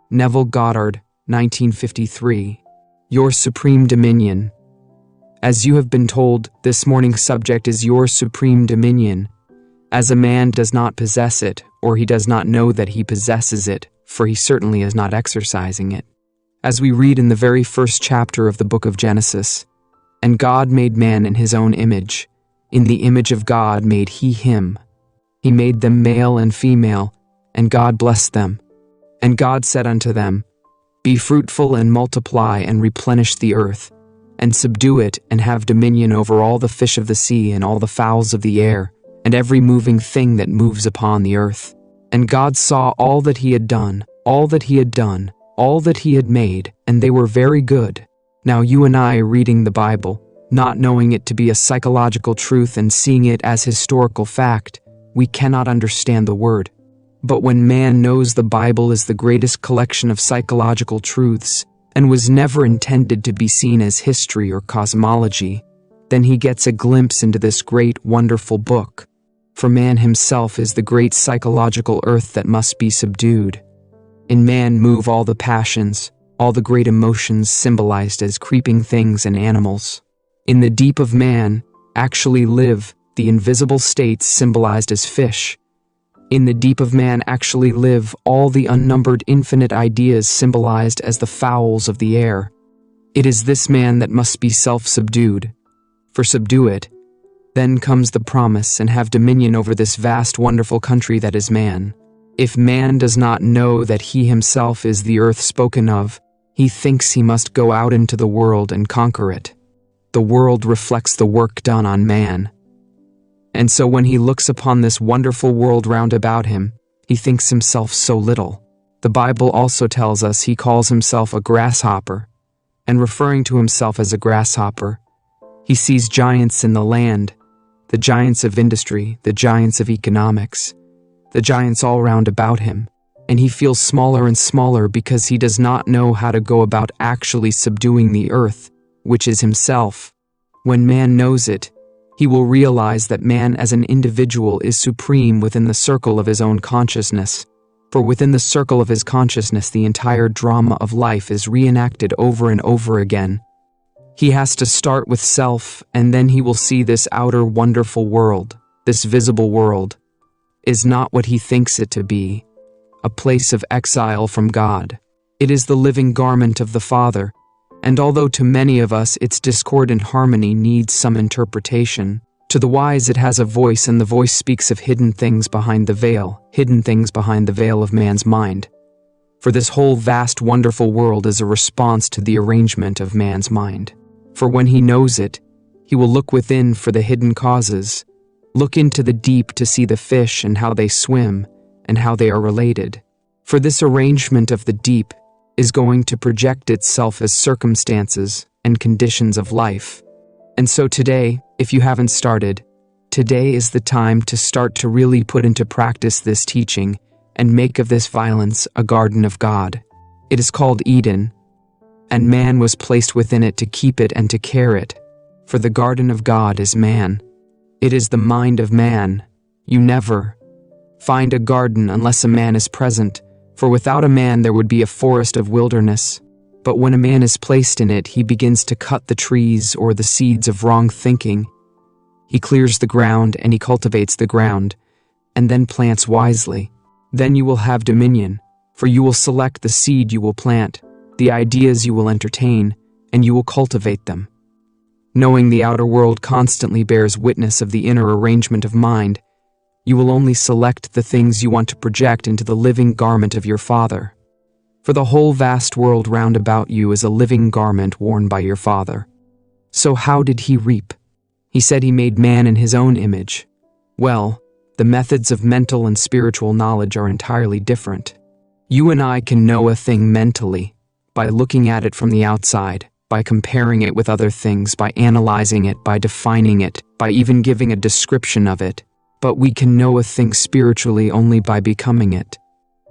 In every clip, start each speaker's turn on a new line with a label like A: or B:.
A: Neville Goddard, 1953. Your Supreme Dominion. As you have been told, this morning's subject is your supreme dominion. As a man does not possess it, or he does not know that he possesses it, for he certainly is not exercising it. As we read in the very first chapter of the book of Genesis, "And God made man in his own image. In the image of God made he him. He made them male and female, and God blessed them. And God said unto them, Be fruitful and multiply and replenish the earth, and subdue it, and have dominion over all the fish of the sea and all the fowls of the air, and every moving thing that moves upon the earth. And God saw all that he had done, all that he had done, all that he had made, and they were very good." Now you and I are reading the Bible, not knowing it to be a psychological truth and seeing it as historical fact, we cannot understand the word. But when man knows the Bible is the greatest collection of psychological truths, and was never intended to be seen as history or cosmology, then he gets a glimpse into this great, wonderful book. For man himself is the great psychological earth that must be subdued. In man move all the passions, all the great emotions symbolized as creeping things and animals. In the deep of man actually live the invisible states symbolized as fish. In the deep of man actually live all the unnumbered infinite ideas symbolized as the fowls of the air. It is this man that must be self-subdued. For subdue it, then comes the promise, and have dominion over this vast wonderful country that is man. If man does not know that he himself is the earth spoken of, he thinks he must go out into the world and conquer it. The world reflects the work done on man. And so when he looks upon this wonderful world round about him, he thinks himself so little. The Bible also tells us he calls himself a grasshopper, and referring to himself as a grasshopper, he sees giants in the land, the giants of industry, the giants of economics, the giants all round about him, and he feels smaller and smaller because he does not know how to go about actually subduing the earth, which is himself. When man knows it, he will realize that man as an individual is supreme within the circle of his own consciousness, for within the circle of his consciousness the entire drama of life is reenacted over and over again. He has to start with self, and then he will see this outer wonderful world, this visible world, is not what he thinks it to be, a place of exile from God. It is the living garment of the Father, and although to many of us its discordant harmony needs some interpretation, to the wise it has a voice, and the voice speaks of hidden things behind the veil of man's mind. For this whole vast wonderful world is a response to the arrangement of man's mind. For when he knows it, he will look within for the hidden causes, look into the deep to see the fish and how they swim, and how they are related. For this arrangement of the deep is going to project itself as circumstances and conditions of life. And so today, if you haven't started, today is the time to start to really put into practice this teaching and make of this violence a garden of God. It is called Eden, and man was placed within it to keep it and to care it. For the garden of God is man. It is the mind of man. You never find a garden unless a man is present. For without a man there would be a forest of wilderness. But when a man is placed in it, he begins to cut the trees or the seeds of wrong thinking. He clears the ground and he cultivates the ground, and then plants wisely. Then you will have dominion, for you will select the seed you will plant, the ideas you will entertain, and you will cultivate them. Knowing the outer world constantly bears witness of the inner arrangement of mind, you will only select the things you want to project into the living garment of your Father. For the whole vast world round about you is a living garment worn by your Father. So how did he reap? He said he made man in his own image. Well, the methods of mental and spiritual knowledge are entirely different. You and I can know a thing mentally, by looking at it from the outside, by comparing it with other things, by analyzing it, by defining it, by even giving a description of it. But we can know a thing spiritually only by becoming it.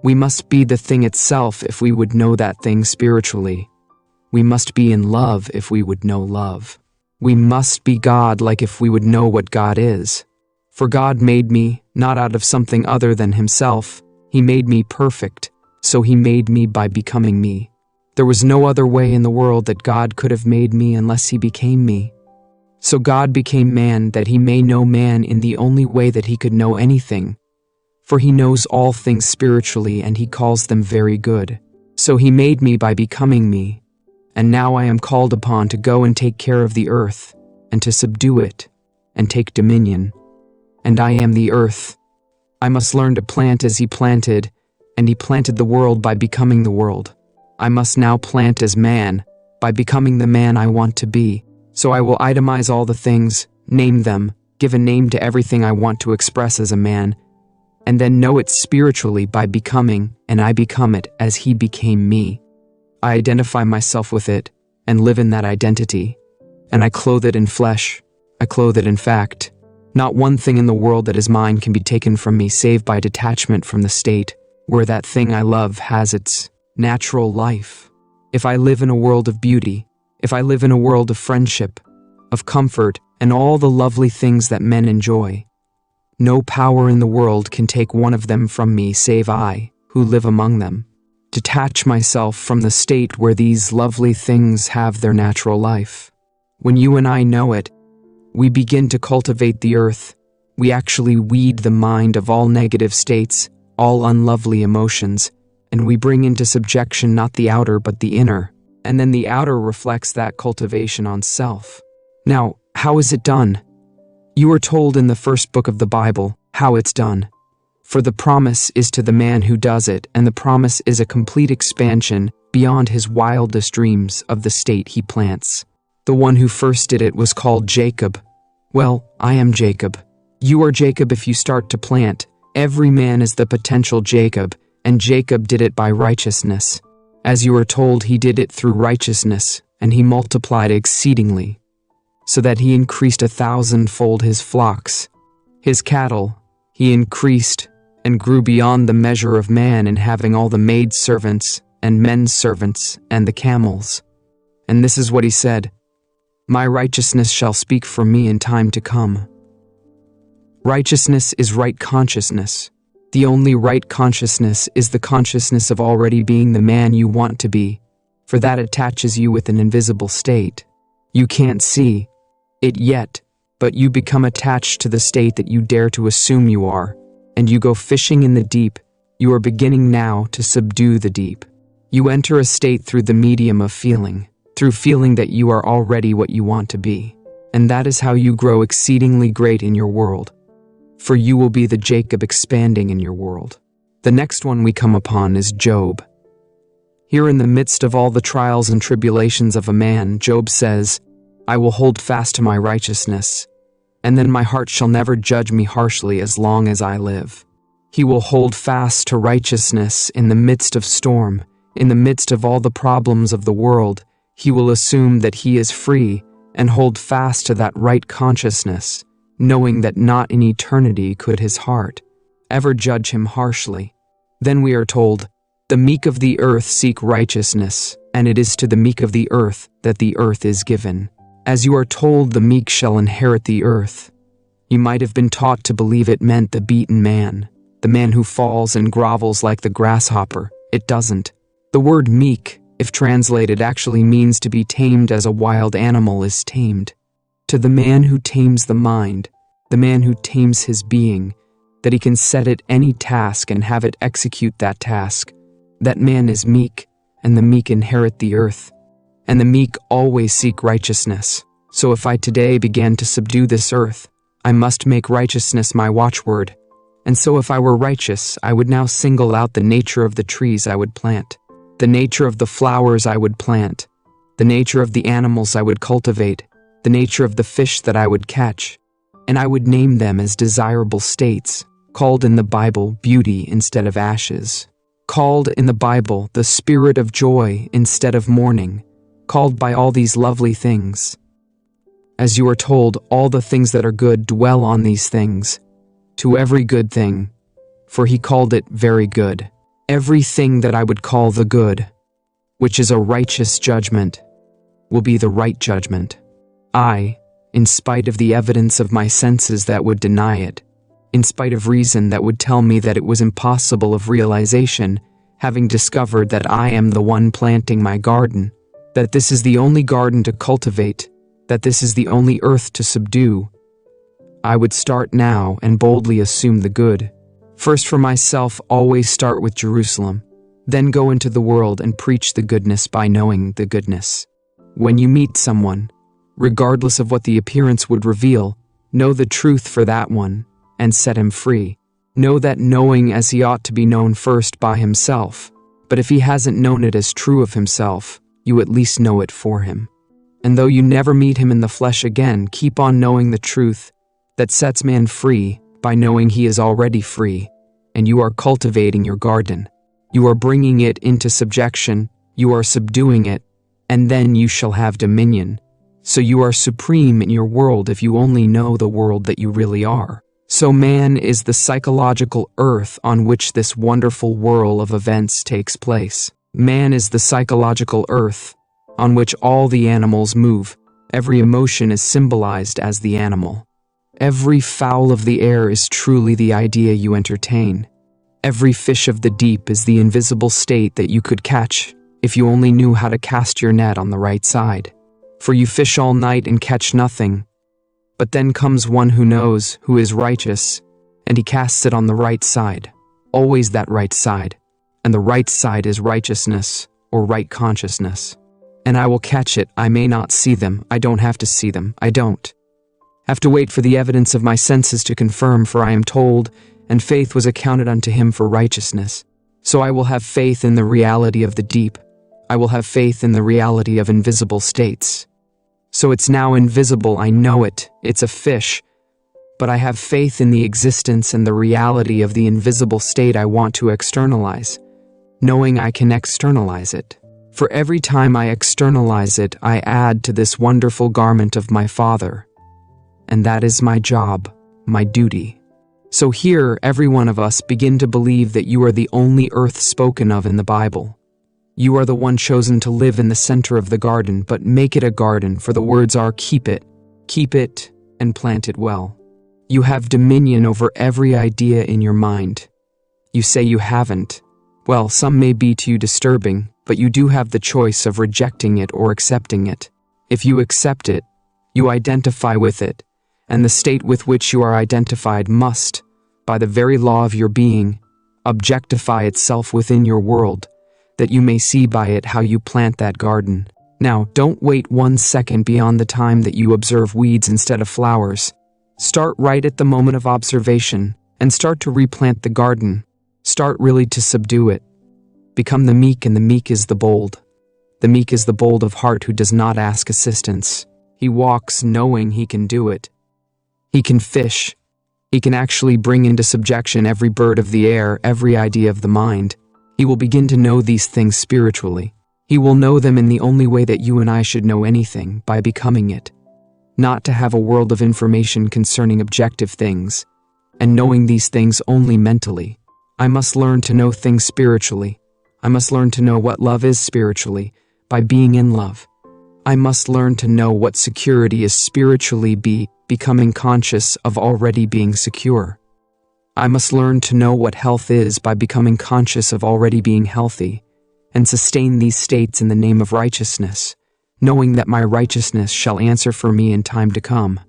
A: We must be the thing itself if we would know that thing spiritually. We must be in love if we would know love. We must be God-like if we would know what God is. For God made me not out of something other than himself. He made me perfect, so he made me by becoming me. There was no other way in the world that God could have made me unless he became me. So God became man that he may know man in the only way that he could know anything. For he knows all things spiritually and he calls them very good. So he made me by becoming me. And now I am called upon to go and take care of the earth, and to subdue it, and take dominion. And I am the earth. I must learn to plant as he planted, and he planted the world by becoming the world. I must now plant as man, by becoming the man I want to be. So I will itemize all the things, name them, give a name to everything I want to express as a man, and then know it spiritually by becoming, and I become it as he became me. I identify myself with it, and live in that identity. And I clothe it in flesh. I clothe it in fact. Not one thing in the world that is mine can be taken from me save by detachment from the state where that thing I love has its natural life. If I live in a world of beauty, if I live in a world of friendship, of comfort, and all the lovely things that men enjoy, no power in the world can take one of them from me save I, who live among them. Detach myself from the state where these lovely things have their natural life. When you and I know it, we begin to cultivate the earth. We actually weed the mind of all negative states, all unlovely emotions, and we bring into subjection not the outer but the inner, and then the outer reflects that cultivation on self. Now, how is it done? You are told in the first book of the Bible how it's done. For the promise is to the man who does it, and the promise is a complete expansion beyond his wildest dreams of the state he plants. The one who first did it was called Jacob. Well, I am Jacob. You are Jacob if you start to plant. Every man is the potential Jacob, and Jacob did it by righteousness. As you are told, he did it through righteousness, and he multiplied exceedingly, so that he increased 1,000-fold his flocks. His cattle he increased, and grew beyond the measure of man in having all the maidservants and men servants and the camels. And this is what he said, "My righteousness shall speak for me in time to come." Righteousness is right consciousness. The only right consciousness is the consciousness of already being the man you want to be, for that attaches you with an invisible state. You can't see it yet, but you become attached to the state that you dare to assume you are, and you go fishing in the deep. You are beginning now to subdue the deep. You enter a state through the medium of feeling, through feeling that you are already what you want to be, and that is how you grow exceedingly great in your world. For you will be the Jacob expanding in your world. The next one we come upon is Job. Here in the midst of all the trials and tribulations of a man, Job says, "I will hold fast to my righteousness, and then my heart shall never judge me harshly as long as I live." He will hold fast to righteousness in the midst of storm, in the midst of all the problems of the world. He will assume that he is free and hold fast to that right consciousness, knowing that not in eternity could his heart ever judge him harshly. Then we are told, "The meek of the earth seek righteousness, and it is to the meek of the earth that the earth is given." As you are told, the meek shall inherit the earth. You might have been taught to believe it meant the beaten man, the man who falls and grovels like the grasshopper. It doesn't. The word meek, if translated, actually means to be tamed as a wild animal is tamed. To the man who tames the mind, the man who tames his being, that he can set it any task and have it execute that task, that man is meek, and the meek inherit the earth. And the meek always seek righteousness. So if I today began to subdue this earth, I must make righteousness my watchword. And so if I were righteous, I would now single out the nature of the trees I would plant, the nature of the flowers I would plant, the nature of the animals I would cultivate, the nature of the fish that I would catch, and I would name them as desirable states, called in the Bible beauty instead of ashes, called in the Bible the spirit of joy instead of mourning, called by all these lovely things. As you are told, all the things that are good dwell on these things, to every good thing, for he called it very good. Everything that I would call the good, which is a righteous judgment, will be the right judgment. I, in spite of the evidence of my senses that would deny it, in spite of reason that would tell me that it was impossible of realization, having discovered that I am the one planting my garden, that this is the only garden to cultivate, that this is the only earth to subdue, I would start now and boldly assume the good. First for myself, always start with Jerusalem, then go into the world and preach the goodness by knowing the goodness. When you meet someone, regardless of what the appearance would reveal, know the truth for that one and set him free. Know that knowing as he ought to be known first by himself, but if he hasn't known it as true of himself, you at least know it for him. And though you never meet him in the flesh again, keep on knowing the truth that sets man free by knowing he is already free, and you are cultivating your garden. You are bringing it into subjection, you are subduing it, and then you shall have dominion. So you are supreme in your world if you only know the world that you really are. So man is the psychological earth on which this wonderful whirl of events takes place. Man is the psychological earth on which all the animals move. Every emotion is symbolized as the animal. Every fowl of the air is truly the idea you entertain. Every fish of the deep is the invisible state that you could catch if you only knew how to cast your net on the right side. For you fish all night and catch nothing. But then comes one who knows, who is righteous, and he casts it on the right side, always that right side, and the right side is righteousness, or right consciousness. And I will catch it, I may not see them, I don't have to see them, I don't have to wait for the evidence of my senses to confirm, for I am told, and faith was accounted unto him for righteousness. So I will have faith in the reality of the deep, I will have faith in the reality of invisible states. So it's now invisible, I know it, it's a fish, but I have faith in the existence and the reality of the invisible state I want to externalize, knowing I can externalize it. For every time I externalize it, I add to this wonderful garment of my Father, and that is my job, my duty. So here, every one of us begin to believe that you are the only earth spoken of in the Bible. You are the one chosen to live in the center of the garden, but make it a garden, for the words are keep it, and plant it well. You have dominion over every idea in your mind. You say you haven't. Well, some may be to you disturbing, but you do have the choice of rejecting it or accepting it. If you accept it, you identify with it, and the state with which you are identified must, by the very law of your being, objectify itself within your world, that you may see by it how you plant that garden. Now, don't wait 1 second beyond the time that you observe weeds instead of flowers. Start right at the moment of observation, and start to replant the garden. Start really to subdue it. Become the meek, and the meek is the bold. The meek is the bold of heart who does not ask assistance. He walks knowing he can do it. He can fish. He can actually bring into subjection every bird of the air, every idea of the mind. He will begin to know these things spiritually. He will know them in the only way that you and I should know anything, by becoming it. Not to have a world of information concerning objective things, and knowing these things only mentally. I must learn to know things spiritually. I must learn to know what love is spiritually, by being in love. I must learn to know what security is spiritually, becoming conscious of already being secure. I must learn to know what health is by becoming conscious of already being healthy, and sustain these states in the name of righteousness, knowing that my righteousness shall answer for me in time to come.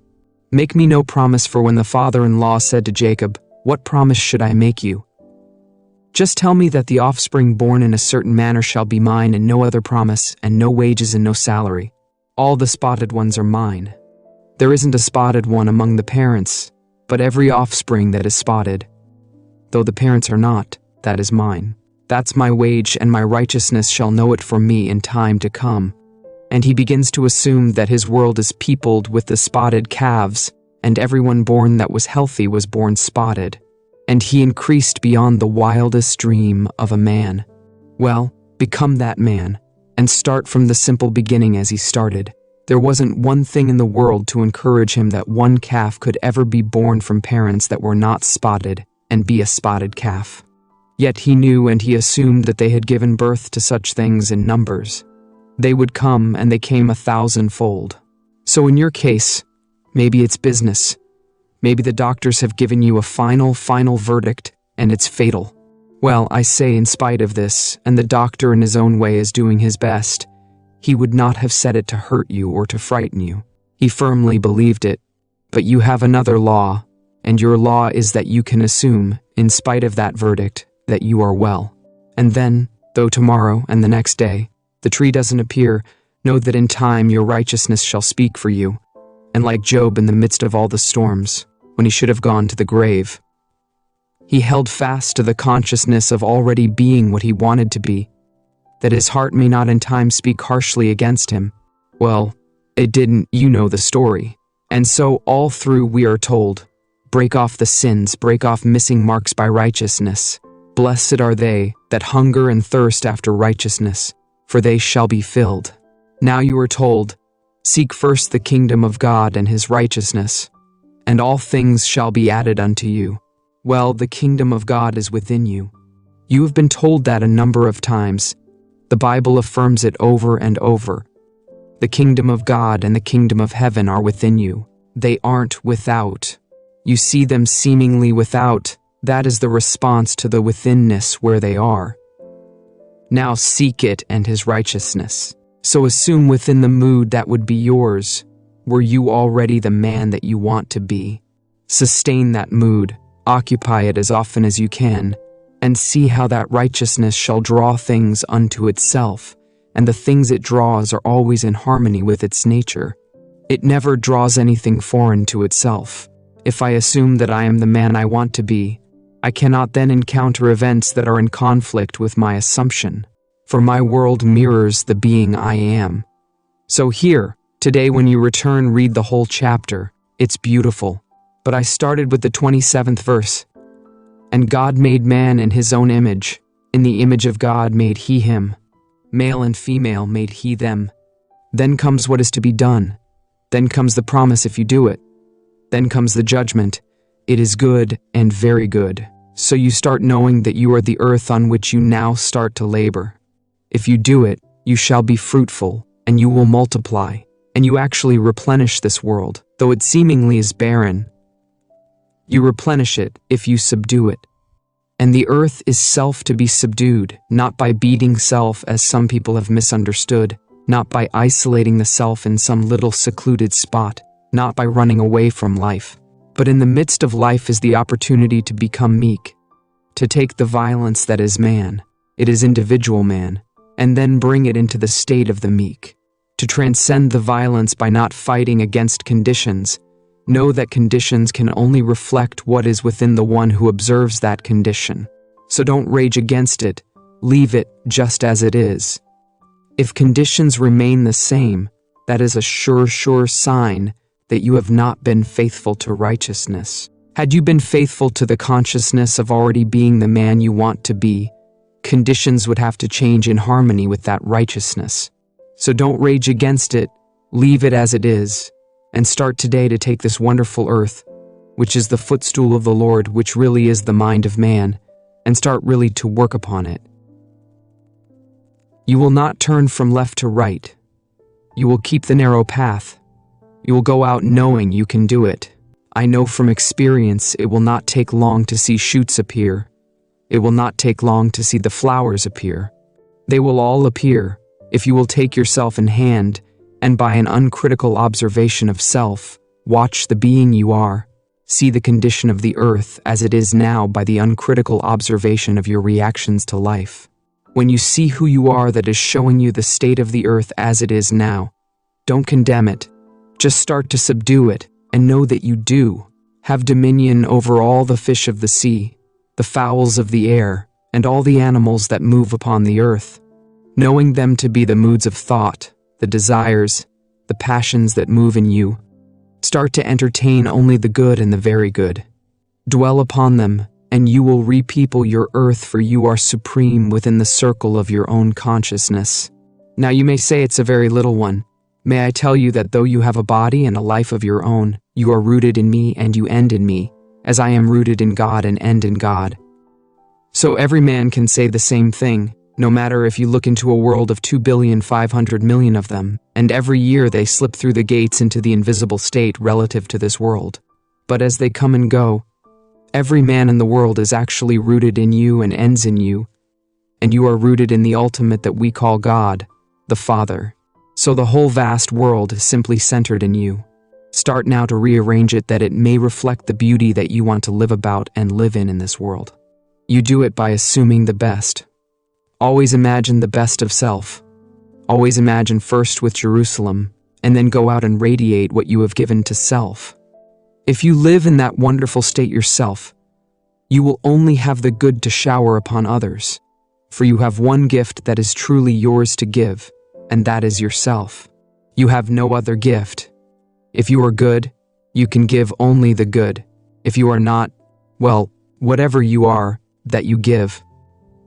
A: Make me no promise, for when the father-in-law said to Jacob, "What promise should I make you?" Just tell me that the offspring born in a certain manner shall be mine, and no other promise, and no wages and no salary. All the spotted ones are mine. There isn't a spotted one among the parents, but every offspring that is spotted, though the parents are not, that is mine. That's my wage, and my righteousness shall know it for me in time to come. And he begins to assume that his world is peopled with the spotted calves, and everyone born that was healthy was born spotted. And he increased beyond the wildest dream of a man. Well, become that man, and start from the simple beginning as he started. There wasn't one thing in the world to encourage him that one calf could ever be born from parents that were not spotted and be a spotted calf. Yet he knew, and he assumed that they had given birth to such things in numbers. They would come, and they came 1,000-fold. So in your case, maybe it's business. Maybe the doctors have given you a final verdict, and it's fatal. Well, I say in spite of this, and the doctor in his own way is doing his best, he would not have said it to hurt you or to frighten you. He firmly believed it. But you have another law, and your law is that you can assume, in spite of that verdict, that you are well. And then, though tomorrow and the next day, the tree doesn't appear, know that in time your righteousness shall speak for you. And like Job in the midst of all the storms, when he should have gone to the grave, he held fast to the consciousness of already being what he wanted to be, that his heart may not in time speak harshly against him. Well, it didn't, you know the story. And so all through we are told, break off the sins, break off missing marks by righteousness. Blessed are they that hunger and thirst after righteousness, for they shall be filled. Now you are told, seek first the kingdom of God and his righteousness, and all things shall be added unto you. Well, the kingdom of God is within you. You have been told that a number of times. The Bible affirms it over and over. The kingdom of God and the kingdom of heaven are within you. They aren't without. You see them seemingly without. That is the response to the withinness where they are. Now seek it and his righteousness. So assume within the mood that would be yours, were you already the man that you want to be. Sustain that mood, occupy it as often as you can, and see how that righteousness shall draw things unto itself, and the things it draws are always in harmony with its nature. It never draws anything foreign to itself. If I assume that I am the man I want to be, I cannot then encounter events that are in conflict with my assumption, for my world mirrors the being I am. So here, today when you return, read the whole chapter. It's beautiful. But I started with the 27th verse. And God made man in his own image. In the image of God made he him. Male and female made he them. Then comes what is to be done. Then comes the promise if you do it. Then comes the judgment. It is good and very good. So you start knowing that you are the earth on which you now start to labor. If you do it, you shall be fruitful, and you will multiply, and you actually replenish this world, though it seemingly is barren. You replenish it if you subdue it. And the earth is self to be subdued, not by beating self as some people have misunderstood, not by isolating the self in some little secluded spot, not by running away from life. But in the midst of life is the opportunity to become meek, to take the violence that is man, it is individual man, and then bring it into the state of the meek, to transcend the violence by not fighting against conditions. Know that conditions can only reflect what is within the one who observes that condition. So don't rage against it, leave it just as it is. If conditions remain the same, that is a sure sign that you have not been faithful to righteousness. Had you been faithful to the consciousness of already being the man you want to be, conditions would have to change in harmony with that righteousness. So don't rage against it, leave it as it is, and start today to take this wonderful earth, which is the footstool of the Lord, which really is the mind of man, and start really to work upon it. You will not turn from left to right. You will keep the narrow path. You will go out knowing you can do it. I know from experience it will not take long to see shoots appear. It will not take long to see the flowers appear. They will all appear if you will take yourself in hand and by an uncritical observation of self, watch the being you are. See the condition of the earth as it is now by the uncritical observation of your reactions to life. When you see who you are, that is showing you the state of the earth as it is now, don't condemn it. Just start to subdue it and know that you do have dominion over all the fish of the sea, the fowls of the air, and all the animals that move upon the earth, knowing them to be the moods of thought, the desires, the passions that move in you. Start to entertain only the good and the very good. Dwell upon them, and you will repeople your earth, for you are supreme within the circle of your own consciousness. Now you may say it's a very little one. May I tell you that though you have a body and a life of your own, you are rooted in me and you end in me, as I am rooted in God and end in God. So every man can say the same thing, no matter if you look into a world of 2,500,000,000 of them, and every year they slip through the gates into the invisible state relative to this world. but as they come and go, every man in the world is actually rooted in you and ends in you, and you are rooted in the ultimate that we call God, the Father. So the whole vast world is simply centered in you. Start now to rearrange it that it may reflect the beauty that you want to live about and live in this world. You do it by assuming the best. Always imagine the best of self. Always imagine first with Jerusalem, and then go out and radiate what you have given to self. If you live in that wonderful state yourself, you will only have the good to shower upon others, for you have one gift that is truly yours to give, and that is yourself. You have no other gift. If you are good, you can give only the good. If you are not, well, whatever you are, that you give.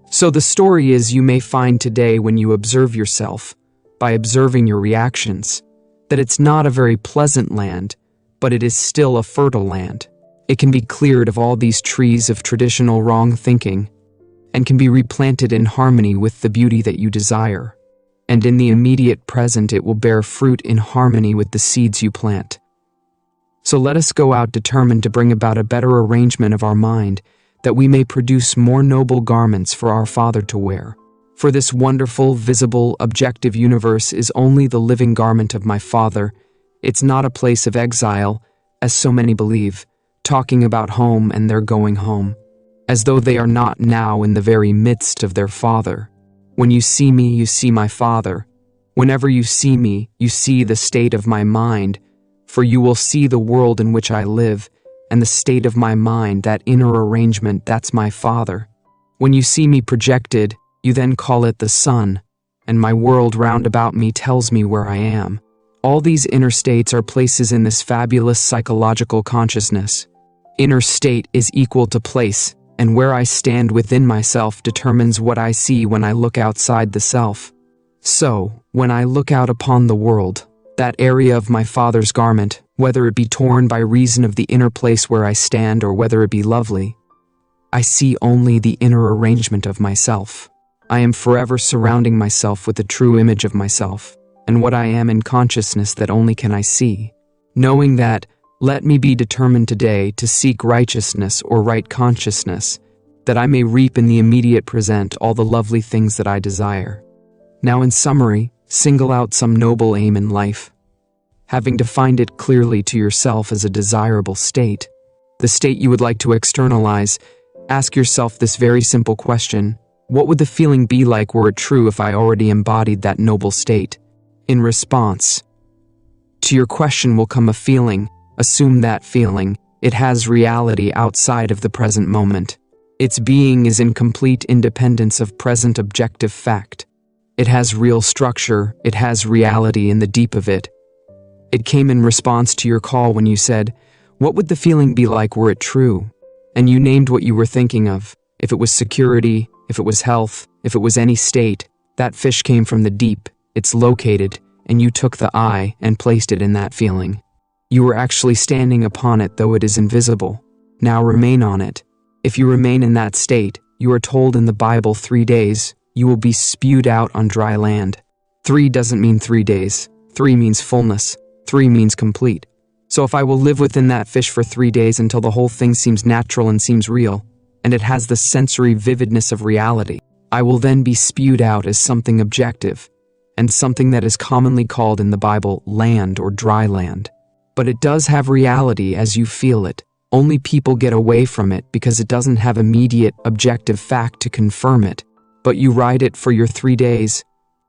A: So the story is you may find today when you observe yourself, by observing your reactions, that it's not a very pleasant land, but it is still a fertile land. It can be cleared of all these trees of traditional wrong thinking, and can be replanted in harmony with the beauty that you desire. And in the immediate present it will bear fruit in harmony with the seeds you plant. So let us go out determined to bring about a better arrangement of our mind, that we may produce more noble garments for our Father to wear. For this wonderful, visible, objective universe is only the living garment of my Father. It's not a place of exile, as so many believe, talking about home and their going home, as though they are not now in the very midst of their Father. When you see me, you see my Father. Whenever you see me, you see the state of my mind, for you will see the world in which I live, and the state of my mind, that inner arrangement, that's my Father. When you see me projected, you then call it the sun, and my world round about me tells me where I am. All these inner states are places in this fabulous psychological consciousness. Inner state is equal to place, and where I stand within myself determines what I see when I look outside the self. So, when I look out upon the world, that area of my Father's garment, whether it be torn by reason of the inner place where I stand or whether it be lovely, I see only the inner arrangement of myself. I am forever surrounding myself with the true image of myself, and what I am in consciousness that only can I see. Knowing that, let me be determined today to seek righteousness or right consciousness, that I may reap in the immediate present all the lovely things that I desire. Now in summary, single out some noble aim in life. Having defined it clearly to yourself as a desirable state, the state you would like to externalize, ask yourself this very simple question: what would the feeling be like were it true if I already embodied that noble state? In response to your question will come a feeling. Assume that feeling. It has reality outside of the present moment. Its being is in complete independence of present objective fact. It has real structure. It has reality in the deep of it. It came in response to your call when you said, what would the feeling be like were it true? And you named what you were thinking of. If it was security, if it was health, if it was any state, that fish came from the deep. It's located, and you took the I and placed it in that feeling. You were actually standing upon it, though it is invisible. Now remain on it. If you remain in that state, you are told in the Bible 3 days, you will be spewed out on dry land. 3 doesn't mean 3 days. 3 means fullness. 3 means complete. So if I will live within that fish for 3 days until the whole thing seems natural and seems real, and it has the sensory vividness of reality, I will then be spewed out as something objective, and something that is commonly called in the Bible land or dry land. But it does have reality as you feel it. Only people get away from it because it doesn't have immediate objective fact to confirm it. But you ride it for your 3 days,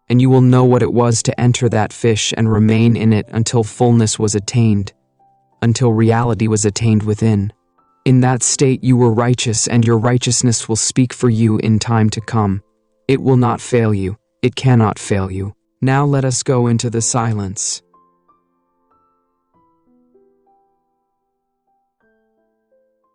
A: and you will know what it was to enter that fish and remain in it until fullness was attained, until reality was attained within. In that state you were righteous, and your righteousness will speak for you in time to come. It will not fail you. It cannot fail you. Now let us go into the silence.